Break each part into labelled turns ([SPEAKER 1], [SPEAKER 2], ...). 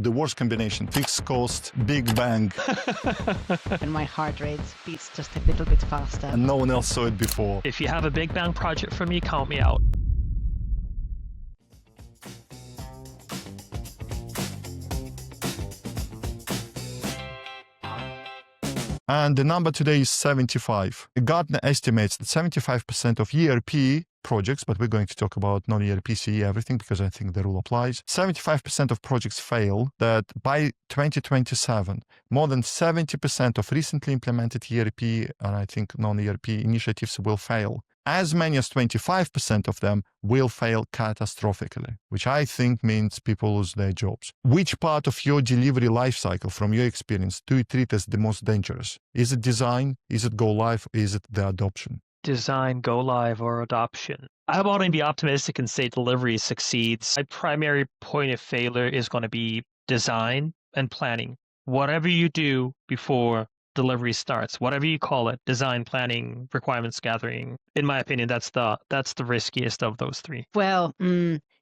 [SPEAKER 1] The worst combination, fixed cost, big bang.
[SPEAKER 2] And my heart rate beats just a little bit faster.
[SPEAKER 1] And no one else saw it before.
[SPEAKER 3] If you have a big bang project for me, count me out.
[SPEAKER 1] And the number today is 75. Gartner estimates that 75% of ERP projects, but we're going to talk about non-ERP CE everything because I think the rule applies. 75% of projects fail, that by 2027, more than 70% of recently implemented ERP and I think non-ERP initiatives will fail. As many as 25% of them will fail catastrophically, which I think means people lose their jobs. Which part of your delivery lifecycle, from your experience, do you treat as the most dangerous? Is it design? Is it go live? Is it the adoption?
[SPEAKER 3] Design, go live, or adoption. I want to be optimistic and say delivery succeeds. My primary point of failure is going to be design and planning. Whatever you do before delivery starts, whatever you call it, design, planning, requirements gathering, in my opinion, that's the riskiest of those three.
[SPEAKER 2] Well,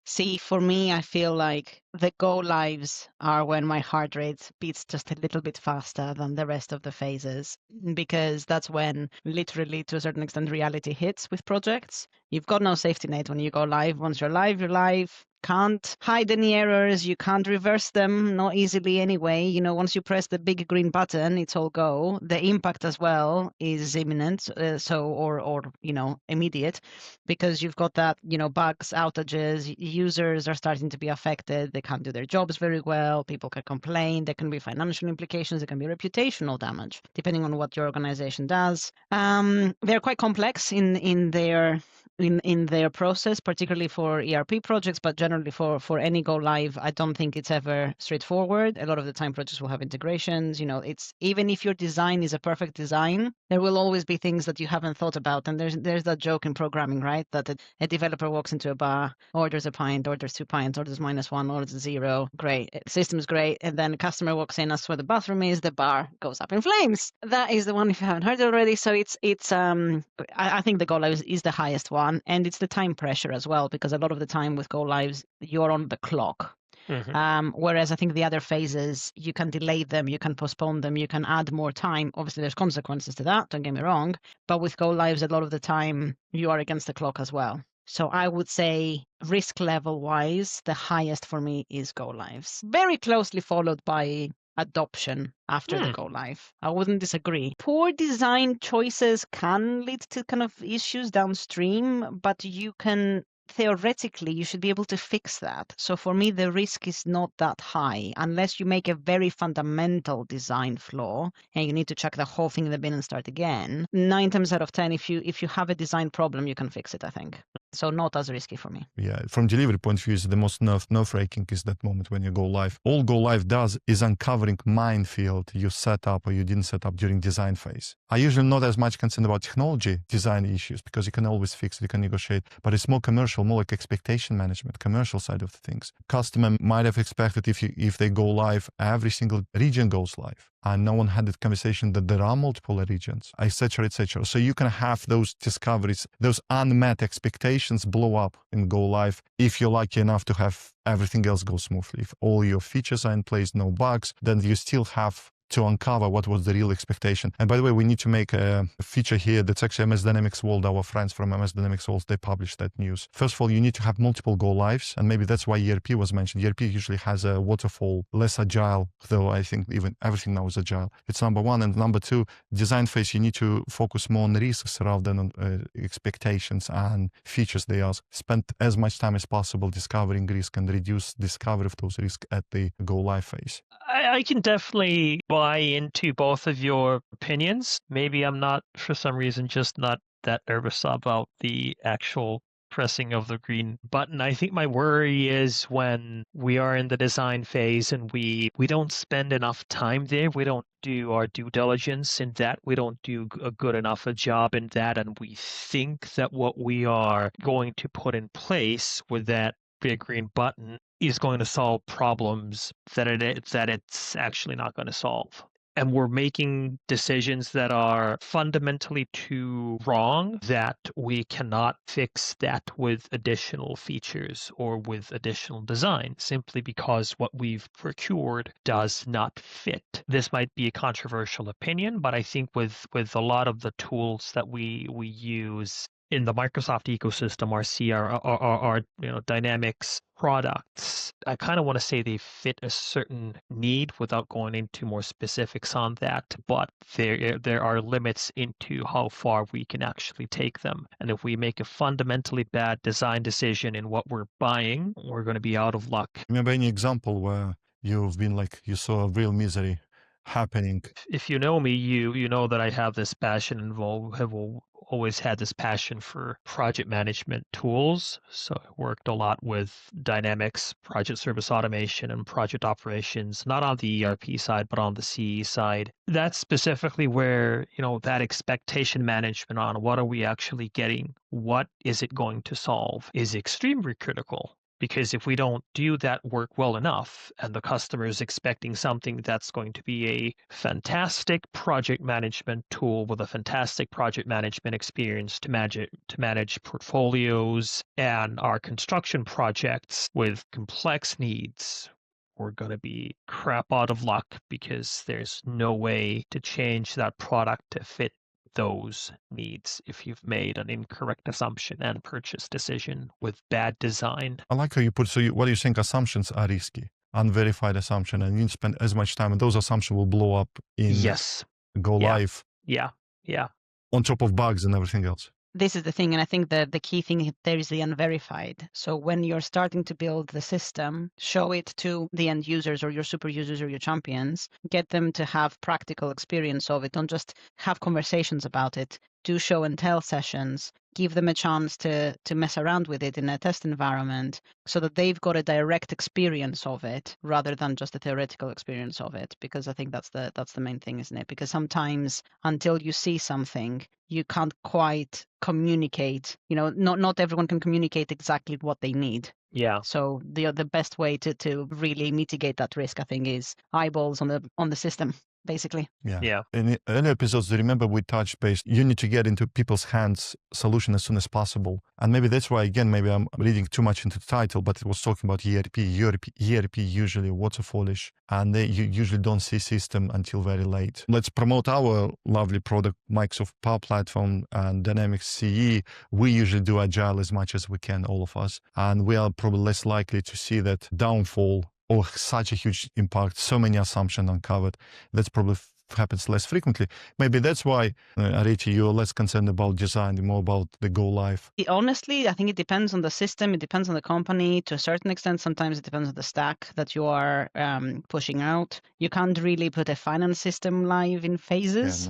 [SPEAKER 2] see, for me, I feel like the go lives are when my heart rate beats just a little bit faster than the rest of the phases, because that's when literally, to a certain extent, reality hits with projects. You've got no safety net when you go live. Once you're live, you're live. Can't hide any errors. You can't reverse them, not easily anyway. You know, once you press the big green button, it's all go. The impact as well is imminent, or immediate, because you've got that, bugs, outages, users are starting to be affected. They can't do their jobs very well. People can complain. There can be financial implications. There can be reputational damage, depending on what your organization does. They're quite complex in their process, particularly for ERP projects, but generally for any go live, I don't think it's ever straightforward. A lot of the time projects will have integrations. It's even if your design is a perfect design, there will always be things that you haven't thought about. And there's that joke in programming, right? That a developer walks into a bar, orders a pint, orders 2 pints, orders -1, orders 0. Great. System's great. And then a customer walks in, asks where the bathroom is, the bar goes up in flames. That is the one if you haven't heard it already. So I think the go live is the highest one. And it's the time pressure as well, because a lot of the time with go lives, you're on the clock. Mm-hmm. Whereas I think the other phases, you can delay them, you can postpone them, you can add more time. Obviously, there's consequences to that, don't get me wrong. But with go lives, a lot of the time, you are against the clock as well. So I would say risk level wise, the highest for me is go lives. Very closely followed by adoption after the go live. I wouldn't disagree. Poor design choices can lead to kind of issues downstream, but theoretically, you should be able to fix that. So for me, the risk is not that high unless you make a very fundamental design flaw and you need to chuck the whole thing in the bin and start again. 9 times out of 10, if you have a design problem, you can fix it, I think. So not as risky for me.
[SPEAKER 1] Yeah, from delivery point of view, the most nerve-wracking is that moment when you go live. All go live does is uncovering minefield you set up or you didn't set up during design phase. I usually not as much concerned about technology design issues because you can always fix it, you can negotiate, but it's more commercial, more like expectation management, commercial side of the things. Customer might have expected if they go live, every single region goes live. And no one had that conversation that there are multiple regions, etc., etc. So you can have those discoveries, those unmet expectations blow up and go live if you're lucky enough to have everything else go smoothly. If all your features are in place, no bugs, then you still have to uncover what was the real expectation. And by the way, we need to make a feature here that's actually MS Dynamics World. Our friends from MS Dynamics World, they published that news. First of all, you need to have multiple go lives, and maybe that's why ERP was mentioned. ERP usually has a waterfall, less agile, though I think even everything now is agile. It's number one. And number two, design phase, you need to focus more on risks rather than on expectations and features they ask. Spend as much time as possible discovering risk and reduce discovery of those risks at the go live phase.
[SPEAKER 3] I can definitely buy into both of your opinions. Maybe I'm not, for some reason, just not that nervous about the actual pressing of the green button. I think my worry is when we are in the design phase and we don't spend enough time there. We don't do our due diligence in that. We don't do a good enough a job in that. And we think that what we are going to put in place with that big green button is going to solve problems that it's actually not going to solve. and we're making decisions that are fundamentally too wrong that we cannot fix that with additional features or with additional design simply because what we've procured does not fit. This might be a controversial opinion, but I think with a lot of the tools that we use in the Microsoft ecosystem, our Dynamics products, I kind of want to say they fit a certain need without going into more specifics on that, but there are limits into how far we can actually take them. And if we make a fundamentally bad design decision in what we're buying, we're going to be out of luck.
[SPEAKER 1] Remember any example where you've been like, you saw a real misery happening?
[SPEAKER 3] If you know me, you know that I have this passion and have always had this passion for project management tools. So I worked a lot with Dynamics, project service automation, and project operations, not on the ERP side, but on the CE side. That's specifically where, that expectation management on what are we actually getting, what is it going to solve, is extremely critical. Because if we don't do that work well enough and the customer is expecting something that's going to be a fantastic project management tool with a fantastic project management experience to manage portfolios and our construction projects with complex needs, we're going to be crap out of luck because there's no way to change that product to fit those needs if you've made an incorrect assumption and purchase decision with bad design.
[SPEAKER 1] I like how you put, what do you think assumptions are risky? Unverified assumption, and you didn't spend as much time, and those assumptions will blow up in go live.
[SPEAKER 3] Yeah.
[SPEAKER 1] On top of bugs and everything else.
[SPEAKER 2] This is the thing, and I think that the key thing there is the unverified. So when you're starting to build the system, show it to the end users or your super users or your champions, get them to have practical experience of it. Don't just have conversations about it. Do show and tell sessions. Give them a chance to mess around with it in a test environment so that they've got a direct experience of it rather than just a theoretical experience of it. Because I think that's the main thing, isn't it? Because sometimes until you see something, you can't quite communicate. Not everyone can communicate exactly what they need.
[SPEAKER 3] Yeah.
[SPEAKER 2] So the best way to really mitigate that risk, I think, is eyeballs on the system. Basically.
[SPEAKER 1] Yeah. In earlier episodes, remember we touched base, you need to get into people's hands solution as soon as possible. And maybe that's why, again, maybe I'm reading too much into the title, but it was talking about ERP usually waterfallish, and you usually don't see system until very late. Let's promote our lovely product, Microsoft Power Platform and Dynamics CE. We usually do agile as much as we can, all of us. And we are probably less likely to see that downfall or such a huge impact, so many assumptions uncovered. That's probably happens less frequently. Maybe that's why, Areti, you're less concerned about design and more about the go live.
[SPEAKER 2] Honestly, I think it depends on the system. It depends on the company to a certain extent. Sometimes it depends on the stack that you are pushing out. You can't really put a finance system live in phases.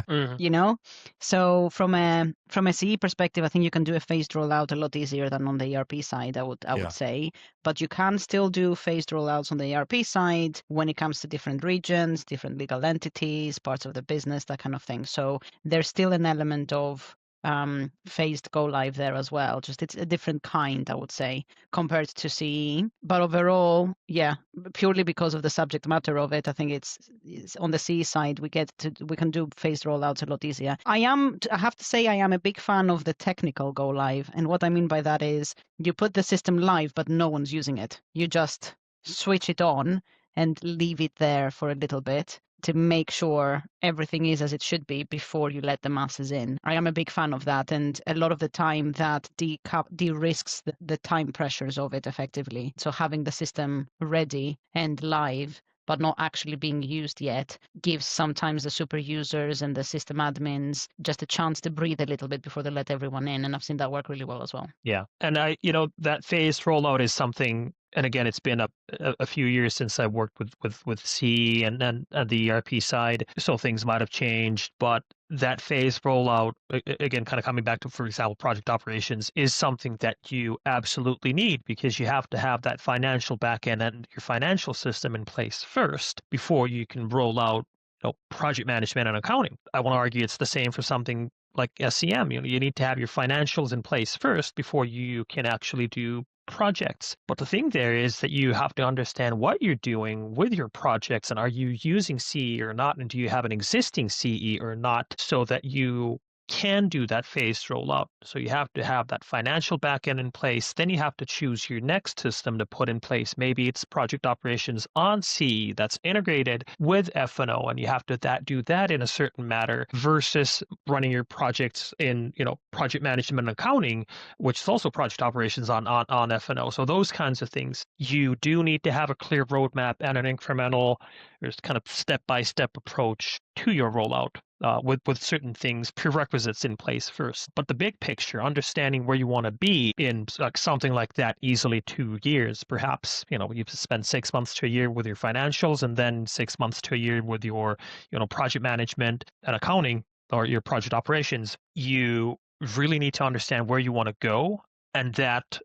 [SPEAKER 1] Yeah, no.
[SPEAKER 2] So from a CE perspective, I think you can do a phased rollout a lot easier than on the ERP side, I would say. But you can still do phased rollouts on the ERP side when it comes to different regions, different legal entities, parts of the business, that kind of thing. So there's still an element of phased go live there as well. Just it's a different kind, I would say, compared to CE. But overall, purely because of the subject matter of it, I think it's on the CE side we can do phased rollouts a lot easier. I have to say I am a big fan of the technical go live, and what I mean by that is you put the system live, but no one's using it. You just switch it on and leave it there for a little bit to make sure everything is as it should be before you let the masses in. I am a big fan of that, and a lot of the time that de-risks the time pressures of it effectively. So having the system ready and live but not actually being used yet gives sometimes the super users and the system admins just a chance to breathe a little bit before they let everyone in, and I've seen that work really well as well.
[SPEAKER 3] Yeah, and that phased rollout is something. And again, it's been a few years since I worked with C and the ERP side, so things might have changed. But that phase rollout, again, kind of coming back to, for example, project operations, is something that you absolutely need because you have to have that financial backend and your financial system in place first before you can roll out project management and accounting. I want to argue it's the same for something like SCM. You need to have your financials in place first before you can actually do projects. But the thing there is that you have to understand what you're doing with your projects, and are you using CE or not, and do you have an existing CE or not, so that you can do that phased rollout. So you have to have that financial backend in place. Then you have to choose your next system to put in place. Maybe it's project operations on CE that's integrated with F&O, and you have to do that in a certain manner versus running your projects in, project management and accounting, which is also project operations on F&O. So those kinds of things, you do need to have a clear roadmap and an incremental, there's kind of step-by-step approach to your rollout. With certain things, prerequisites in place first. But the big picture, understanding where you want to be in something like that, easily 2 years, perhaps, you've spent 6 months to a year with your financials, and then 6 months to a year with your, project management and accounting or your project operations. You really need to understand where you want to go, and that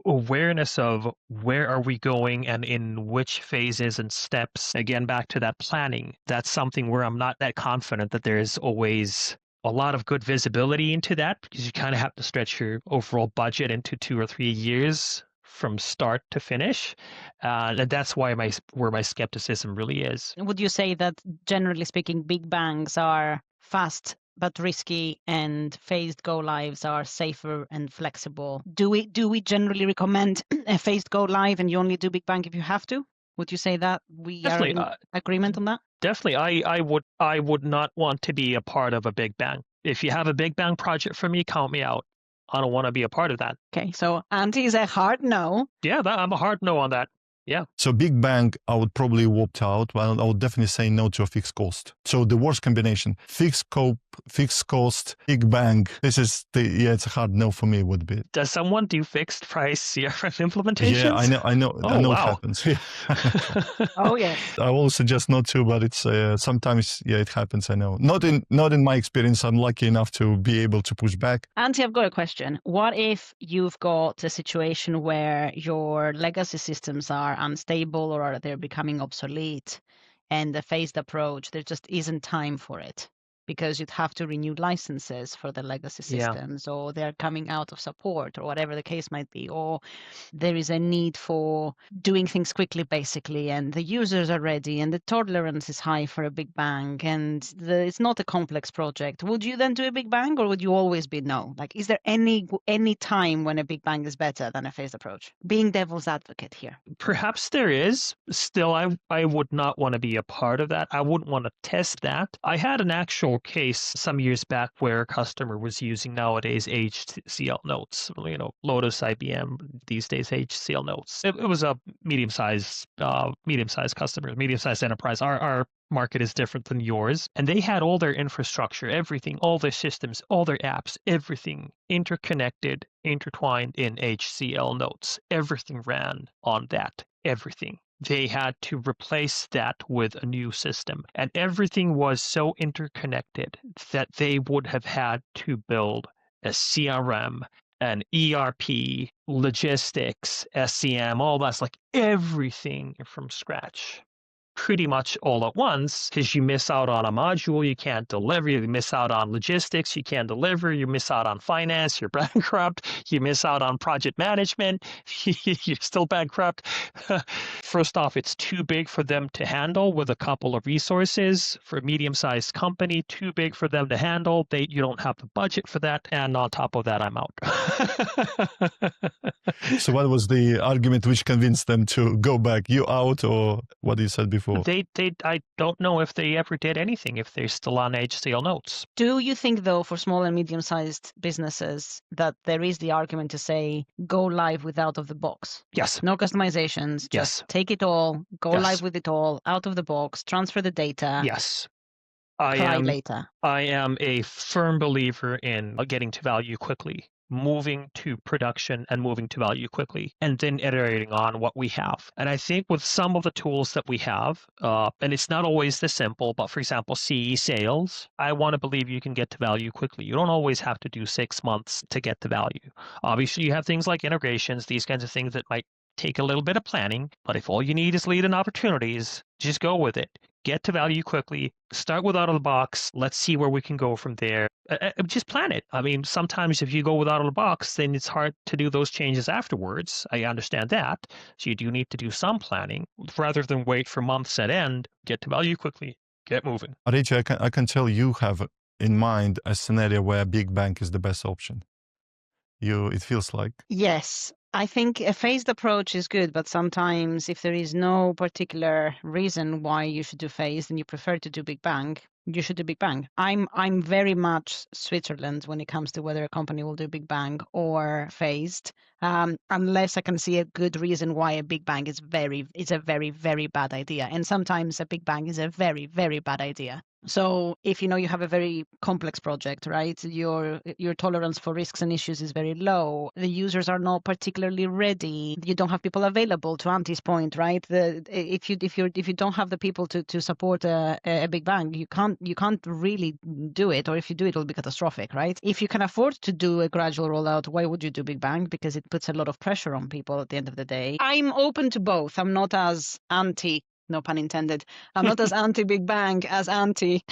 [SPEAKER 3] awareness of where are we going and in which phases and steps. Again, back to that planning. That's something where I'm not that confident that there's always a lot of good visibility into that, because you kind of have to stretch your overall budget into 2 or 3 years from start to finish. And that's why where my skepticism really is.
[SPEAKER 2] Would you say that, generally speaking, big bangs are fast but risky, and phased go lives are safer and flexible? Do we generally recommend a phased go live, and you only do big bang if you have to? Would you say that we
[SPEAKER 3] Definitely,
[SPEAKER 2] are in agreement on that?
[SPEAKER 3] Definitely, I would not want to be a part of a big bang. If you have a big bang project for me, count me out. I don't want to be a part of that.
[SPEAKER 2] Okay, so Antti is a hard no.
[SPEAKER 3] Yeah, I'm a hard no on that. Yeah.
[SPEAKER 1] So big bang, I would probably opt out. Well, I would definitely say no to a fixed cost. So the worst combination: fixed scope, fixed cost, big bang. It's a hard no for me. Would be.
[SPEAKER 3] Does someone do fixed price CRM implementations?
[SPEAKER 1] Yeah, I know.
[SPEAKER 3] Oh,
[SPEAKER 1] I know
[SPEAKER 3] wow.
[SPEAKER 1] it happens.
[SPEAKER 2] Oh yes.
[SPEAKER 1] I will suggest not to, but it's sometimes it happens. I know. Not in my experience. I'm lucky enough to be able to push back.
[SPEAKER 2] Antti, I've got a question. What if you've got a situation where your legacy systems are unstable or they're becoming obsolete, and the phased approach, there just isn't time for it, because you'd have to renew licenses for the legacy systems, or they're coming out of support, or whatever the case might be, or there is a need for doing things quickly, basically, and the users are ready, and the tolerance is high for a big bang, and it's not a complex project. Would you then do a big bang, or would you always be no? Like, is there any time when a big bang is better than a phased approach? Being devil's advocate here.
[SPEAKER 3] Perhaps there is. Still, I would not want to be a part of that. I wouldn't want to test that. I had an actual case some years back where a customer was using nowadays HCL notes, Lotus, IBM, these days HCL notes. It was a medium-sized customer, medium-sized enterprise. Our market is different than yours, and they had all their infrastructure, everything, all their systems, all their apps, everything interconnected, intertwined in HCL notes. Everything ran on that, everything. They had to replace that with a new system. And everything was so interconnected that they would have had to build a CRM, an ERP, logistics, SCM, all that's like everything from scratch. Pretty much all at once, because you miss out on a module, you can't deliver, you miss out on logistics, you can't deliver, you miss out on finance, you're bankrupt, you miss out on project management, you're still bankrupt. First off, it's too big for them to handle with a couple of resources. For a medium-sized company, too big for them to handle. You don't have the budget for that, and on top of that, I'm out.
[SPEAKER 1] So what was the argument which convinced them to go back? You out, or what you said before?
[SPEAKER 3] I don't know if they ever did anything, if they're still on HCL notes.
[SPEAKER 2] Do you think, though, for small and medium-sized businesses, that there is the argument to say go live with out of the box?
[SPEAKER 3] Yes.
[SPEAKER 2] No customizations.
[SPEAKER 3] Yes.
[SPEAKER 2] Just take it all, go live with it all, out of the box, transfer the data.
[SPEAKER 3] Yes.
[SPEAKER 2] Later.
[SPEAKER 3] I am a firm believer in getting to value quickly, moving to production and moving to value quickly, and then iterating on what we have. And I think with some of the tools that we have, and it's not always this simple, but for example, CE sales, I want to believe you can get to value quickly. You don't always have to do 6 months to get to value. Obviously, you have things like integrations, these kinds of things that might take a little bit of planning, but if all you need is lead and opportunities, just go with it. get to value quickly, start with out of the box. Let's see where we can go from there. Just plan it. I mean, sometimes if you go with out of the box, then it's hard to do those changes afterwards. I understand that. So you do need to do some planning rather than wait for months at end. Get to value quickly. Get moving.
[SPEAKER 1] Areti, I can tell you have in mind a scenario where big bang is the best option. It feels like.
[SPEAKER 2] Yes, I think a phased approach is good, but sometimes if there is no particular reason why you should do phased and you prefer to do big bang, you should do big bang. I'm very much Switzerland when it comes to whether a company will do big bang or phased, unless I can see a good reason why a big bang is a very, very bad idea. And sometimes a big bang is a very, very bad idea. So if you know you have a very complex project, right? Your tolerance for risks and issues is very low. The users are not particularly ready. You don't have people available. To Anti's point, right? If you don't have the people to support a big bang, you can't really do it. Or if you do it, it'll be catastrophic, right? If you can afford to do a gradual rollout, why would you do big bang? Because it puts a lot of pressure on people at the end of the day. I'm open to both. I'm not as anti. No pun intended. I'm not as anti Big Bang as anti.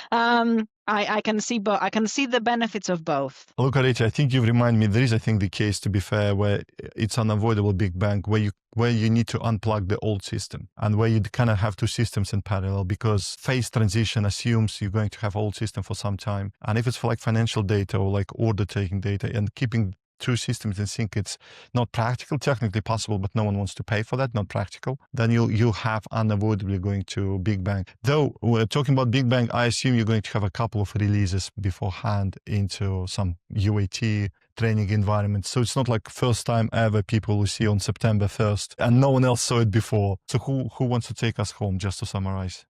[SPEAKER 2] I can see I can see the benefits of both.
[SPEAKER 1] Look, Areti, I think you remind me. There is, I think, the case, to be fair, where it's unavoidable big bang, where you need to unplug the old system and where you kind of have two systems in parallel, because phase transition assumes you're going to have old system for some time. And if it's for like financial data or like order taking data, and keeping two systems in sync, it's not practical, technically possible, but no one wants to pay for that, not practical, then you have unavoidably going to big bang. Though we're talking about big bang, I assume you're going to have a couple of releases beforehand into some UAT training environment. So it's not like first time ever people will see on September 1st and no one else saw it before. So who wants to take us home, just to summarize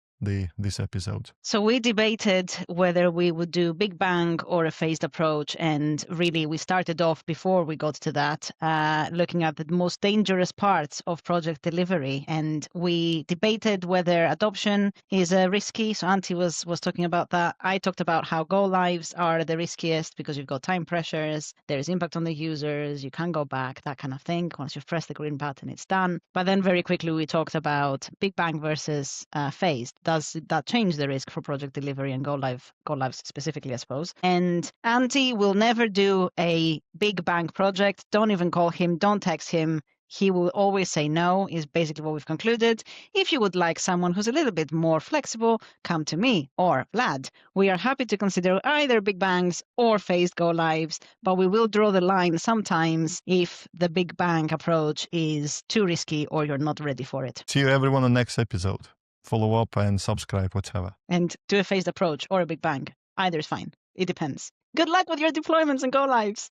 [SPEAKER 1] this episode?
[SPEAKER 2] So we debated whether we would do big bang or a phased approach, and really we started off before we got to that, looking at the most dangerous parts of project delivery, and we debated whether adoption is risky. So Antti was talking about that. I talked about how go lives are the riskiest because you've got time pressures, there is impact on the users, you can't go back, that kind of thing. Once you've pressed the green button, it's done. But then very quickly we talked about big bang versus phased. Does that change the risk for project delivery and go lives specifically, I suppose? And Antti will never do a big bang project. Don't even call him, don't text him. He will always say no, is basically what we've concluded. If you would like someone who's a little bit more flexible, come to me or Vlad. We are happy to consider either big bangs or phased go lives, but we will draw the line sometimes if the big bang approach is too risky or you're not ready for it.
[SPEAKER 1] See you everyone on the next episode. Follow up and subscribe, whatever.
[SPEAKER 2] And do a phased approach or a big bang. Either is fine. It depends. Good luck with your deployments and go lives.